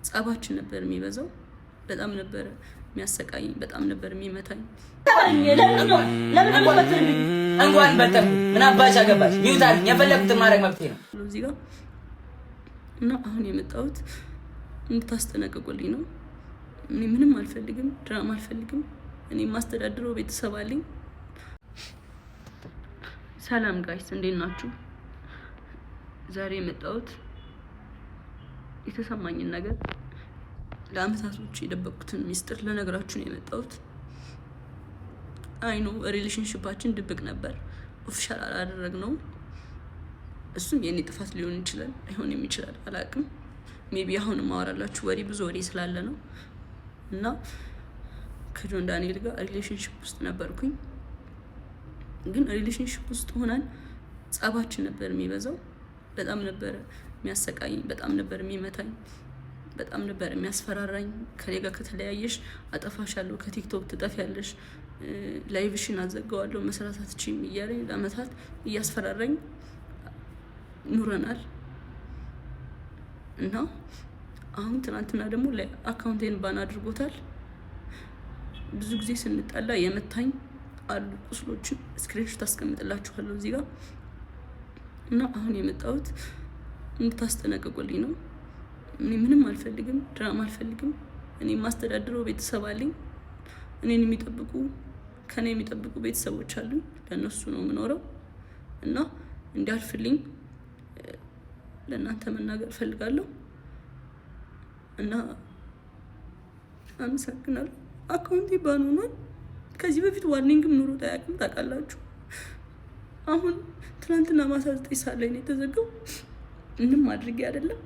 ጸባችን ነበር የሚበዛው። በጣም ነበር የሚያሰቃይ፣ በጣም ነበር የሚመታኝ። እንኳን በተም ምን አባሽ አገባሽ ይውጣል። የፈለኩትን ማድረግ መብቴ ነው እዚህ ጋር እና አሁን የመጣሁት እንድታስጠነቅቁልኝ ነው። እኔ ምንም አልፈልግም፣ ድራማ አልፈልግም። እኔ ማስተዳድረው ቤተሰብ አለኝ። ሰላም ጋይስ፣ እንዴት ናችሁ? ዛሬ የመጣሁት የተሰማኝን ነገር ለአመታቶች የደበቁትን ሚስጥር ለነገራችሁ ነው የመጣሁት። አይኑ ሪሌሽንሺፓችን ድብቅ ነበር፣ ኦፊሻል አላደረግነው። እሱም የኔ ጥፋት ሊሆን ይችላል፣ አይሆንም ይችላል፣ አላውቅም። ሜቢ አሁን ማወራላችሁ ወሬ ብዙ ወሬ ስላለ ነው። እና ከጆን ዳንኤል ጋር ሪሌሽንሺፕ ውስጥ ነበርኩኝ። ግን ሪሌሽንሺፕ ውስጥ ሆነን ጸባችን ነበር የሚበዛው። በጣም ነበር የሚያሰቃይ፣ በጣም ነበር የሚመታኝ፣ በጣም ነበር የሚያስፈራራኝ። ከኔ ጋር ከተለያየሽ አጠፋሻለሁ፣ ከቲክቶክ ትጠፊያለሽ፣ ላይቭሽን አዘጋዋለሁ፣ መስራት አትችይም እያለኝ ለአመታት እያስፈራራኝ ኑረናል። እና አሁን ትናንትና ደግሞ አካውንቴን ባን አድርጎታል። ብዙ ጊዜ ስንጣላ የመታኝ አሉ ቁስሎችን ስክሪንሾት አስቀምጥላችኋለሁ እዚህ ጋር። እና አሁን የመጣሁት እንድታስጠነቅቁልኝ ነው። እኔ ምንም አልፈልግም፣ ድራማ አልፈልግም። እኔ ማስተዳድረው ቤተሰብ አለኝ። እኔን የሚጠብቁ ከኔ የሚጠብቁ ቤተሰቦች አሉኝ። ለእነሱ ነው የምኖረው። እና እንዲያልፍልኝ ለእናንተ መናገር እፈልጋለሁ። እና አመሰግናለሁ። አካውንቴ ባን ሆኗል። ከዚህ በፊት ዋርኒንግም ኑሮት አያውቅም፣ ታውቃላችሁ። አሁን ትናንትና ማታ 9 ሰዓት ላይ ነው የተዘጋው። ምንም አድርጌ አይደለም።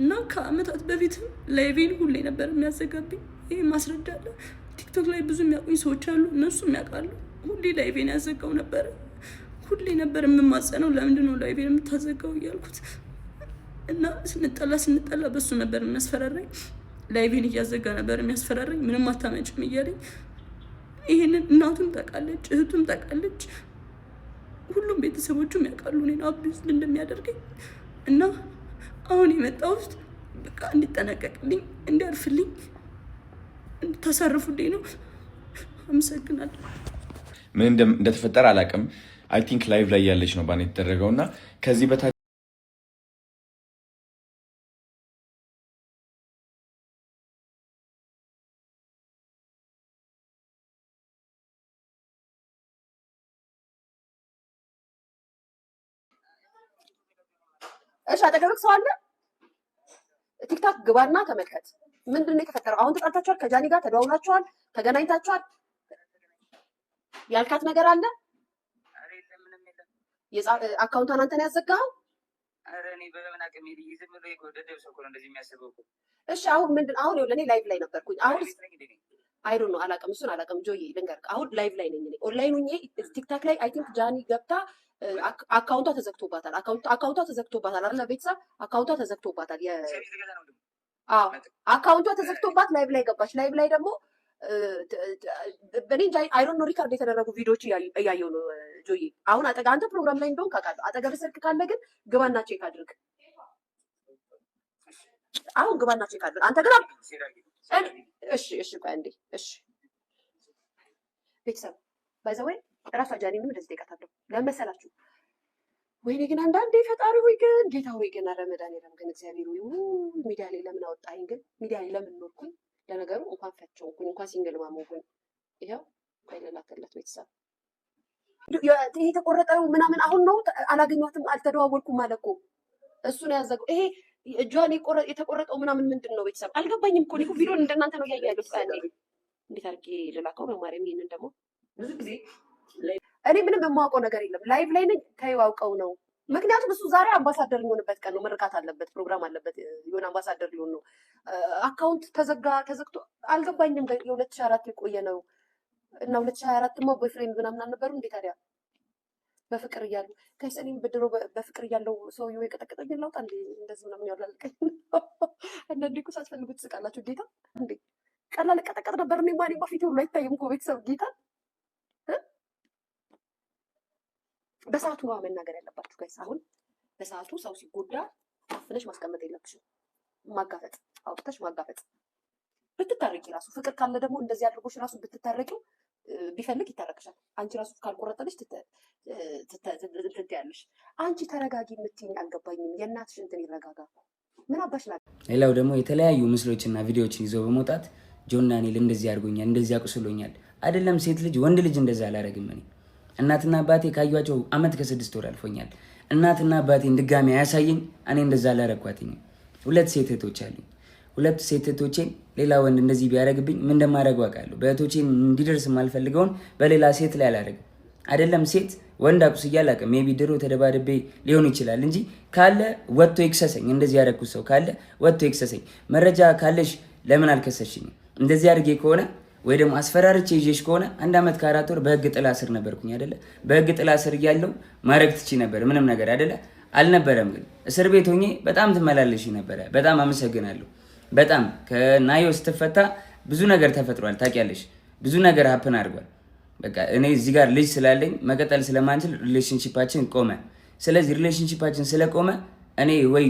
እና ከአመታት በፊትም ላይቬን ሁሌ ነበር የሚያዘጋብኝ። ይሄ ማስረጃ አለ። ቲክቶክ ላይ ብዙ የሚያውቁኝ ሰዎች አሉ፣ እነሱም ያውቃሉ። ሁሌ ላይቬን ያዘጋው ነበር። ሁሌ ነበር የምማጸነው፣ ለምንድን ነው ላይቬን የምታዘጋው እያልኩት። እና ስንጠላ በሱ ነበር የሚያስፈራራኝ። ላይቬን እያዘጋ ነበር የሚያስፈራራኝ፣ ምንም አታመጭም እያለኝ። ይሄንን እናቱም ታውቃለች፣ እህቱም ታውቃለች፣ ሁሉም ቤተሰቦቹም ያውቃሉ እኔን አቢዩዝ እንደሚያደርገኝ። እና አሁን የመጣሁት በቃ እንዲጠነቀቅልኝ፣ እንዲያርፍልኝ፣ እንድታሳርፉልኝ ነው። አመሰግናለሁ። ምን እንደተፈጠረ አላውቅም። አይ ቲንክ ላይቭ ላይ ያለች ነው ባን የተደረገው እና ከዚህ በታች እሺ፣ አጠገብህ ሰው አለ? ቲክቶክ ግባና ተመልከት። ምንድን ነው የተፈጠረው? አሁን ተጣልታችኋል? ከጃኒ ጋር ተደዋውላችኋል? ተገናኝታችኋል? ያልካት ነገር አለ? አካውንቷን አንተ ነው ያዘጋኸው? እሺ፣ አሁን ምንድን አሁን ለኔ ላይቭ ላይ ነበርኩኝ። አሁን አይ ዶንት ኖ አላውቅም፣ እሱን አላውቅም። ጆዬ ልንገርህ፣ አሁን ላይቭ ላይ ነኝ እኔ ኦንላይን ሆኜ ቲክቶክ ላይ አይ ቲንክ ጃኒ ገብታ አካውንቷ ተዘግቶባታል። አካውንቷ ተዘግቶባታል አይደል? ቤተሰብ አካውንቷ ተዘግቶባታል። አካውንቷ ተዘግቶባት ላይቭ ላይ ገባች። ላይቭ ላይ ደግሞ በኔ አይ ዶንት ኖ ሪካርድ የተደረጉ ቪዲዮዎች እያየሁ ነው ጆዬ። አሁን አንተ ፕሮግራም ላይ እንደሆን ካውቃለሁ። አጠገብ ስልክ ካለ ግን ግባና ቼክ አድርግ። አሁን ግባና ቼክ አድርግ። አንተ ግን እሺ ቆይ አንዴ። እሺ ቤተሰብ ባይዘወይ ራሷ ጃኒ ምን እንደዚህ ጠይቃታለሁ። ለምን መሰላችሁ? ወይኔ ግን አንዳንዴ ፈጣሪ ሆይ ግን ጌታ ሆይ ግን ረመዳን የለም ግን እግዚአብሔር ሆይ ሚዲያ ላይ ለምን አወጣኝ? ግን ሚዲያ ላይ ለምን ኖርኩኝ? ለነገሩ እንኳን ፈቸውኩኝ፣ እንኳን ሲንግል ማሞኩኝ። ይኸው ቆይ ልላክለት ቤተሰብ። ይሄ የተቆረጠው ምናምን አሁን ነው አላገኘኋትም፣ አልተደዋወልኩም ማለት እኮ እሱ ነው ያዘገው። ይሄ እጇን የተቆረጠው ምናምን ምንድን ነው ቤተሰብ? አልገባኝም እኮ እኔ ቪዲዮን እንደናንተ ነው እያየሁ ያለሁት። እንዴት አድርጌ ልላከው ነው ማርያም? ይሄንን ደግሞ ብዙ ጊዜ እኔ ምንም የማውቀው ነገር የለም። ላይቭ ላይ ነኝ ተይዋውቀው ነው። ምክንያቱም እሱ ዛሬ አምባሳደር ሊሆንበት ቀን ነው፣ መርቃት አለበት፣ ፕሮግራም አለበት፣ የሆነ አምባሳደር ሊሆን ነው። አካውንት ተዘግቶ አልገባኝም። የ2004 የቆየ ነው እና 2024 ማ ቦይፍሬንድ ምናምን አልነበሩ እንዴ ታዲያ? በፍቅር እያሉ ከሰኔም ብድሮ በፍቅር እያለው ሰውዬው የቀጠቀጠኝ ላውጣ እንዴ? እንደዚህ ምናምን ያውላልቀኝ አንዳንዴ እኮ ሳትፈልጉት ትስቃላችሁ። ጌታ እንዴ ቀላል ቀጠቀጥ ነበር። እኔ ማን በፊት ሁሉ አይታይም እኮ ቤተሰብ ጌታ በሰዓቱ ነው መናገር ያለባችሁ ጋይስ። አሁን በሰዓቱ ሰው ሲጎዳ አፍነሽ ማስቀመጥ የለብሽም። ማጋፈጥ አውጥተሽ ማጋፈጥ ብትታረቂ ራሱ ፍቅር ካለ ደግሞ እንደዚህ አድርጎሽ ራሱ ብትታረቂው ቢፈልግ ይታረቅሻል። አንቺ ራሱ ካልቆረጠልሽ ትያለሽ። አንቺ ተረጋጊ የምትይኝ አልገባኝም። የእናትሽ እንትን ይረጋጋ። ምን አባሽ ላ ሌላው ደግሞ የተለያዩ ምስሎችና ቪዲዮዎችን ይዞ በመውጣት ጆን ዳንኤል እንደዚህ አድርጎኛል፣ እንደዚህ አቁስሎኛል። አይደለም ሴት ልጅ ወንድ ልጅ እንደዛ አላረግም። እኔ እናትና አባቴ ካዩዋቸው አመት ከ6 ወር አልፎኛል። እናትና አባቴን ድጋሚ አያሳየኝ። እኔ እንደዛ አላረኳትኝ። 2 ሴት እህቶች አሉኝ። 2 ሴት እህቶቼን ሌላ ወንድ እንደዚህ ቢያደርግብኝ ምን እንደማደርገው አውቃለሁ። በእህቶቼን እንዲደርስ የማልፈልገውን በሌላ ሴት ላይ አላደርግም። አይደለም ሴት ወንድ አቁስዬ አላውቅም። ሜቢ ድሮ ተደባድቤ ሊሆን ይችላል እንጂ ካለ ወጥቶ ይክሰሰኝ። እንደዚህ ያደረኩት ሰው ካለ ወጥቶ ይክሰሰኝ። መረጃ ካለሽ ለምን አልከሰሽኝም? እንደዚህ አድርጌ ከሆነ ወይ ደግሞ አስፈራርቼ ይዤሽ ከሆነ 1 ዓመት ከ4 ወር በህግ ጥላ ስር ነበርኩኝ አይደለ? በህግ ጥላ ስር እያለሁ ማድረግ ትቺ ነበር ምንም ነገር አይደለ? አልነበረም። ግን እስር ቤት ሆኜ በጣም ትመላለሽ ነበረ። በጣም አመሰግናለሁ። በጣም ከናዮ ስትፈታ ብዙ ነገር ተፈጥሯል። ታውቂያለሽ፣ ብዙ ነገር ሀፕን አድርጓል። በቃ እኔ እዚህ ጋር ልጅ ስላለኝ መቀጠል ስለማንችል ሪሌሽንሺፓችን ቆመ። ስለዚህ ሪሌሽንሺፓችን ስለቆመ እኔ ወይ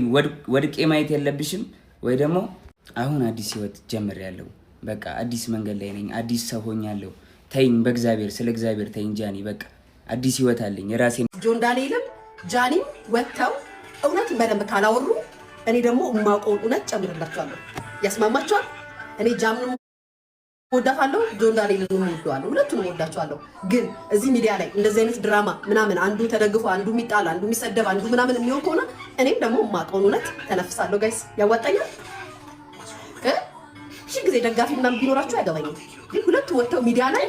ወድቄ ማየት የለብሽም ወይ ደግሞ አሁን አዲስ ህይወት ጀምሬያለሁ። በቃ አዲስ መንገድ ላይ ነኝ። አዲስ ሰው ሆኛለሁ። ተይኝ፣ በእግዚአብሔር ስለ እግዚአብሔር ተይኝ ጃኒ። በቃ አዲስ ህይወት አለኝ የራሴ። ጆን ዳንኤልም ጃኒም ወጥተው እውነቱን በደንብ ካላወሩ እኔ ደግሞ የማውቀውን እውነት ጨምርላችኋለሁ። ያስማማችኋል? እኔ ጃምንም ወዳታለሁ፣ ጆን ዳንኤልንም ወደዋለሁ። ሁለቱንም ወዳቸዋለሁ። ግን እዚህ ሚዲያ ላይ እንደዚህ አይነት ድራማ ምናምን አንዱ ተደግፎ አንዱ የሚጣላ አንዱ የሚሰደብ አንዱ ምናምን የሚሆን ከሆነ እኔም ደግሞ የማውቀውን እውነት ተነፍሳለሁ። ጋይስ ያዋጣኛል። እሺ ጊዜ ደጋፊ ምናምን ቢኖራችሁ አይገባኝም። ግን ሁለቱ ወጥተው ሚዲያ ላይ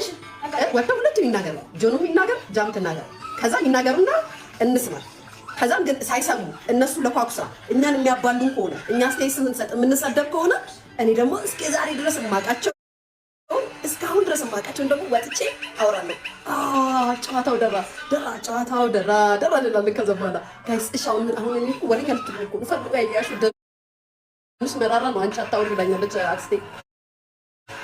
ወጥተው ሁለቱም ይናገሩ፣ ጆኑ ይናገር፣ ጃም ትናገር። ከዛ ይናገሩና እንስማ። ከዛም ግን ሳይሰሙ እነሱ ለኳኩሳ እኛን የሚያባሉን ከሆነ እኛ ስቴጅ ስንሰጥ የምንሰደብ ከሆነ እኔ ደግሞ እስከ ዛሬ ድረስ የማውቃቸው እስካሁን ድረስ የማውቃቸውን ደግሞ ወጥቼ አወራለሁ። ጨዋታው ጨዋታው ደራ ልላለን። ከዛ በኋላ ጋይስ እሺ አሁን እኔ ወሬ ካልትልኩ ፈልጋ ያያሹ ደምሽ መራራ ነው። አንቺ አታውሪ ብላኛለች አክስቴ።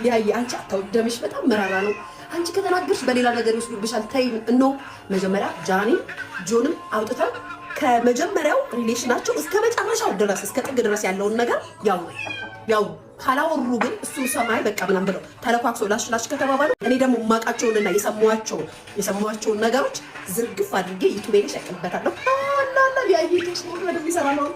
ያይ አንቺ አታውሪ ደምሽ በጣም መራራ ነው። አንቺ ከተናገርሽ በሌላ ነገር ይወስዱብሻል። ተይ ነው መጀመሪያ ጃኒ ጆንም አውጥተው ከመጀመሪያው ሪሌሽናቸው እስከ መጨረሻው ድረስ እስከ ጥግ ድረስ ያለውን ነገር ያው ካላወሩ ግን እሱም ሰማይ በቃ ምናምን ብለው ተለኳክሶ ላሽ ከተባባሉ እኔ ደግሞ የማውቃቸውንና የሰማቸውን ነገሮች ዝርግፍ አድርጌ ዩቲዩብ ላይ ሸቅልበታለሁ። አላላ ያይቱስ ነው ወደ ሚሰራ ነው።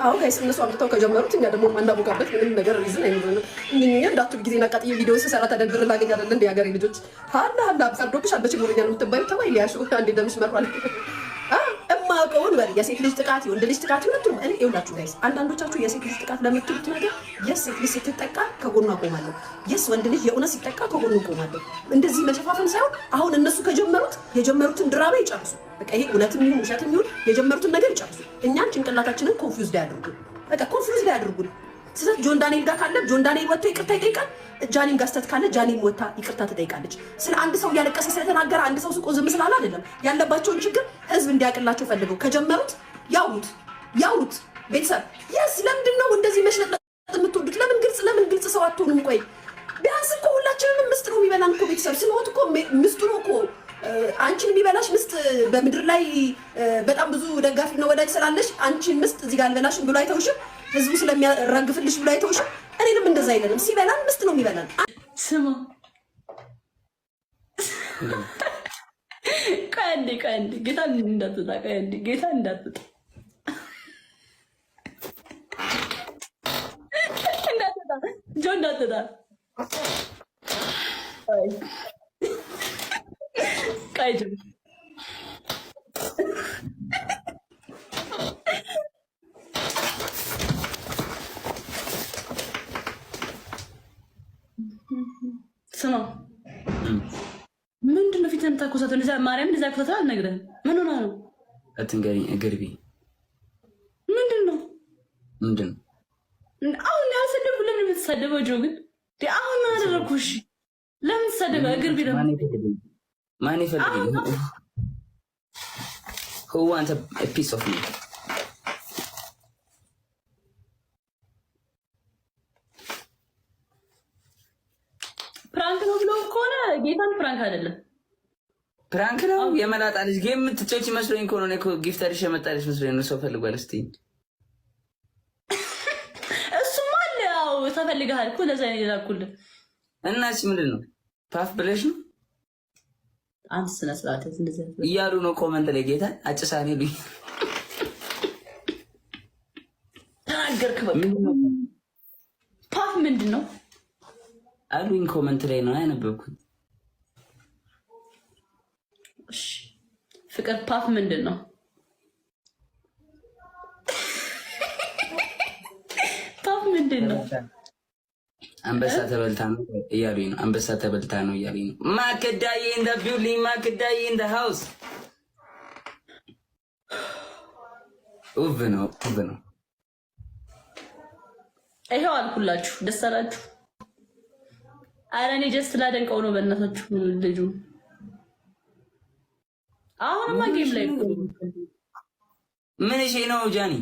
አዎ ጋይስ እነሱ አምጥተው ከጀመሩት እኛ ደግሞ ማናቦጋበት ምንም ነገር ሪዝን አይኖርም። እኛ እንዳትሉ ጊዜና ቃጥዬ ቪዲዮ ስሰራ ተደብር ላገኝ አይደል እንደ ያገሬ ልጆች አላ ፈርዶብሽ አበች ጎረኛ ነው የምትባዩ ተባይ ሊያሹ አንዴ ደምሽ መርሯል። እማውቀውን ወር የሴት ልጅ ጥቃት የወንድ ልጅ ጥቃት ሁለቱም እኔ ይውላችሁ ጋይስ አንዳንዶቻችሁ የሴት ልጅ ጥቃት ለምትሉት ነገር የሴት ልጅ ስትጠቃ ከጎኗ ቆማለሁ። የስ ወንድ ልጅ የእውነት ሲጠቃ ከጎኑ ቆማለሁ። እንደዚህ መሸፋፈን ሳይሆን አሁን እነሱ የጀመሩትን ድራማ ይጨርሱ። በቃ ይሄ እውነትም ይሁን ውሸትም ይሁን የጀመሩትን ነገር ይጨርሱ። እኛን ጭንቅላታችንን ኮንፊውዝድ ያድርጉን። በቃ ኮንፊውዝድ ያድርጉን። ስህተት ጆን ዳንኤል ጋር ካለ ጆን ዳንኤል ወጥቶ ይቅርታ ይጠይቃል። ጃኒም ጋር ስህተት ካለ ጃኒም ወጥታ ይቅርታ ትጠይቃለች። ስለ አንድ ሰው እያለቀሰ ስለተናገረ አንድ ሰው ስቆ ዝም ስላለ አይደለም። ያለባቸውን ችግር ህዝብ እንዲያቅላቸው ፈልገው ከጀመሩት ያውሩት። ቤተሰብ የስ ለምንድን ነው እንደዚህ መሽለጥ የምትወዱት? ለምን ግልጽ ሰው አትሆኑም? ቆይ ቢያንስ እኮ ሁላችንም ምስጥ ነው የሚበላን እኮ ቤተሰብ ስንወት እኮ ምስጡ ነው እኮ አንቺን የሚበላሽ ምስጥ በምድር ላይ በጣም ብዙ ደጋፊ ነው ወዳጅ ስላለሽ አንቺን ምስጥ እዚህ ጋር አልበላሽም ብሎ አይተውሽም። ህዝቡ ስለሚያራግፍልሽ ብሎ አይተውሽም። እኔንም እንደዛ አይደለም። ሲበላን ምስጥ ነው የሚበላን። ስማ ቆይ አንዴ ጌታ እንዳትወጣ ጌታ እንዳትወጣ ጆ እንዳትወጣ ቆይ ጆ ስማ ምንድን ነው ፊትህን የምታኮሳተው? እንደዚያ ማርያም እንደዚያ ኮሳተው አልነግርህም። ምን ሆነህ ነው? አትንገሪኝ። እግርቢ ምንድን ነው አሁን ያልሰደብኩ? ለምን የምትሳደበው? ጆ ግን አሁን ምን አደረግኩ? እሺ ለምን ትሳደበ? እግርቢ ማን ይፈልገኝ? Who wants a piece of me? ፕራንክ ነው ብለው ከሆነ ጌታን ፕራንክ አይደለም። ፕራንክ ነው የመላጣ ልጅ ጌም የምትጫወች መስሎኝ ከሆነ እኔ እኮ ጊፍተርሽ የመጣልሽ መስሎኝ ነው። ሰው ፈልጓል። እስቲ ጨዋታ ፈልገሃል እኮ ለዛ ነው የላኩልህ። እና እሺ ምንድን ነው ፓፍ ብለሽ ነው አንተ ስነ ስርዓት እንደዚህ እያሉ ነው ኮመንት ላይ ጌታ አጭሳኔ ልኝ ተናገርክ። በቃ ፓፍ ምንድን ነው አሉኝ ኮመንት ላይ ነው ያነበብኩት። እሺ ፍቅር ፓፍ ምንድን ነው? ፓፍ ምንድን ነው? አንበሳ ተበልታ ነው እያሉኝ ነው። አንበሳ ተበልታ ነው እያሉኝ ነው። ማክዳዬ ኢን ዘ ቢልዲንግ፣ ማክዳዬ ኢን ዘ ሃውስ። ውብ ነው፣ ውብ ነው። ይሄው አልኩላችሁ። ደስ አላችሁ? ኧረ እኔ ጀስት ላደንቀው ነው በእናታችሁ ልጁ። አሁንማ ጌም ላይ ምን እሺ ነው ጃኒ?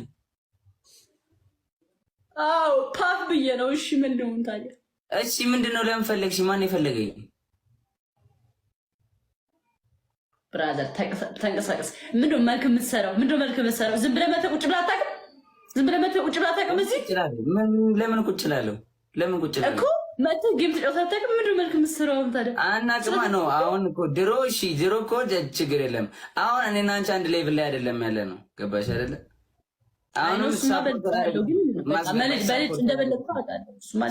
አዎ ፓፍ ብዬ ነው። እሺ ምንድን ነው ታዲያ? እሺ ምንድን ነው? ለምን ፈለግሽ? ማን የፈለገኝ? ብራዘር ተንቀሳቀስ። ምንድን ነው መልክ የምትሰራው? ምንድን ነው መልክ የምትሰራው? ዝም ብለህ መተህ ቁጭ ብለህ አታውቅም? ዝም ብለህ መተህ ቁጭ ብለህ አታውቅም? እዚህ ለምን ቁጭ እላለሁ? ለምን ቁጭ እላለሁ እኮ መተህ ጌም ተጫውተህ አታውቅም? ምንድን ነው መልክ የምትሰራው ታዲያ? አናቅማ ነው አሁን እኮ ድሮ። እሺ ድሮ እኮ ችግር የለም። አሁን እኔና አንቺ አንድ ሌቭል ላይ አይደለም ያለ ነው። ገባሽ አይደለ? አሁንም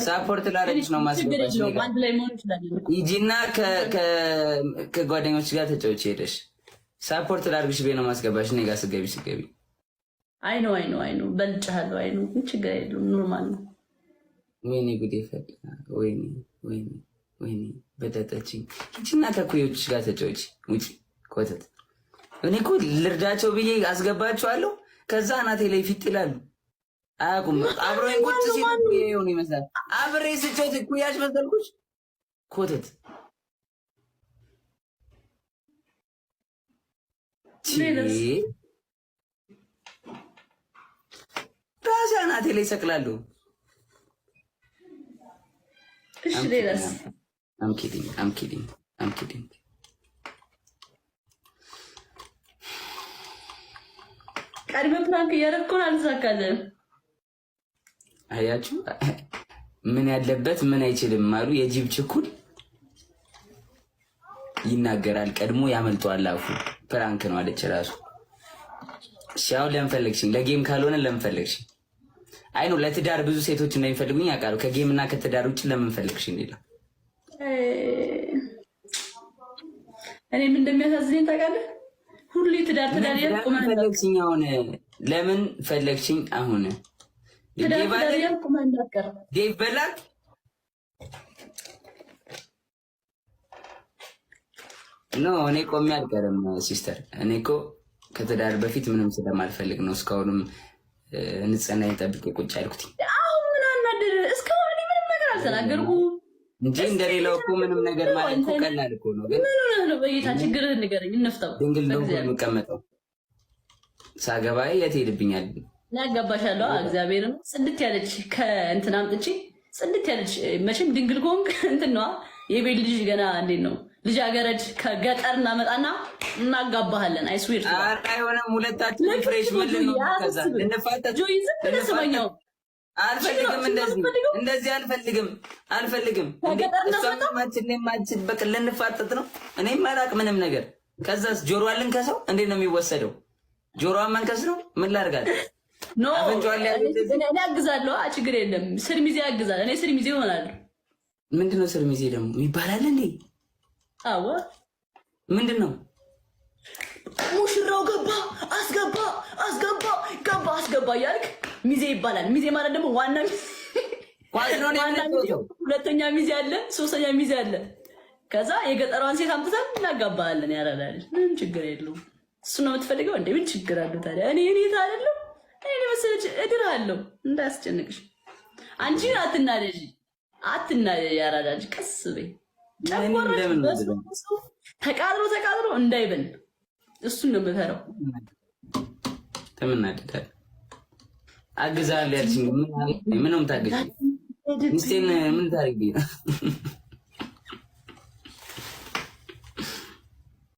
ሳፖርት ላደርግሽ ነው ማስገባሽ። ሂጂና ከጓደኞች ጋር ተጫውቼ ሄደሽ ሳፖርት ላደርግሽ ቤት ነው ማስገባሽ። እኔ ጋር ስገቢ አይ ነው በልጭሃለሁ። አይ ነው ችግር የለውም ኖርማል ነው። ወይኔ ጉዴ ፈላ። ወይኔ በጠጠችኝ። ሂጂና ከኩዮችሽ ጋር ተጫውቼ ውጪ ኮተት። እኔ እኮ ልርዳቸው ብዬ አስገባቸዋለሁ። ከዛ እናቴ ላይ ፊት ይላሉ። አያውቁም። አብሮኝ ቁጭ ሲል ይሄውን ይመስላል። አብሬ ስጮት ኩያሽ መሰልኩሽ ኮተት። ራሴ እናቴ ላይ ይሰቅላሉ። እሺ ሌላስ? I'm kidding. ቀድመ ፕራንክ እያደረግኩን አልተሳካልህም። አያችሁ ምን ያለበት ምን አይችልም አሉ። የጅብ ችኩል ይናገራል ቀድሞ ያመልጠዋል አፉ። ፕራንክ ነው አለች ራሱ። እሺ አሁን ለምን ፈለግሽኝ? ለጌም ካልሆነ ለምን ፈለግሽኝ? አይ ነው ለትዳር ብዙ ሴቶች እንደሚፈልጉኝ ያውቃሉ። ከጌም እና ከትዳር ውጭ ለምን ፈለግሽኝ? ሌላ እኔም እንደሚያሳዝነኝ ታውቃለህ። ሁሉ ትዳር ያልቁም ፈለግሽኝ። አሁን ለምን ፈለግሽኝ? አሁን ትዳር ያልቁም እንዳትቀር ዴቭ በላክ ኖ እኔ ቆሜ አልቀርም ሲስተር። እኔ እኮ ከትዳር በፊት ምንም ስለማልፈልግ ነው እስካሁንም ንጽህናዬን ጠብቄ ቁጭ ያልኩት። አሁን ምን አናደደ? እስካሁን እኔ ምንም ነገር አልተናገርኩም እንጂ እንደሌላው እኮ ምንም ነገር ማለት እኮ ቀላል እኮ ነው። ግን ምን ነው በጌታ ችግርህን ንገረኝ እንፍታው። ድንግል ነው የምቀመጠው። ሳገባ የት ሄድብኛል? ያጋባሻለሁ። እግዚአብሔርን ጽድት ያለች ከእንትን አምጥቼ ጽድት ያለች መቼም ድንግል ከሆንክ እንትን ነዋ። የቤት ልጅ ገና እንዴት ነው ልጃገረድ ከገጠር እናመጣና እናጋባሃለን። አይስዊር አይሆንም። ሁለታችን ፍሬሽ ምንድን ነው ከዛ ልንፋጠጥ ስመኛው አልፈልግም። እንደዚህ አልፈልግም። ማችን በቃ ልንፋጠጥ ነው። እኔም አላቅ ምንም ነገር። ከዛስ ጆሮዋን ልንከሰው እንዴት ነው የሚወሰደው? ጆሮዋን መንከስ ነው። ምን ላድርጋት? ኖ እኔ አግዛለሁ። ችግር የለም። ስር ሚዜ ያግዛል። እኔ ስር ሚዜ እሆናለሁ። ምንድነው ስር ሚዜ ደግሞ ይባላል እንዴ? አዎ ምንድን ነው? ሙሽራው ገባ አስገባ እያልክ ሚዜ ይባላል። ሚዜ ማለት ደግሞ ዋና ሁለተኛ ሚዜ አለ፣ ሶስተኛ ሚዜ አለ። ከዛ የገጠሯን ሴት አምጥተን እናጋባለን። ያራዳል። ምንም ችግር የለውም። እሱ ነው የምትፈልገው እንዴ? ምን ችግር አለው ታዲያ? እኔ ታደለው እኔ መሰለች እድርሃለሁ። እንዳያስጨንቅሽ። አንቺ አትናደጂ። ያራዳል። ቀስ በይ። ተቃጥሮ እንዳይበል እሱን ነው የምፈራው። ተምናደዳል። አግዛለሁ ያልሽኝ ምን ነው የምታግዢኝ? ሚስቴን ምን ታደርጊ ነው?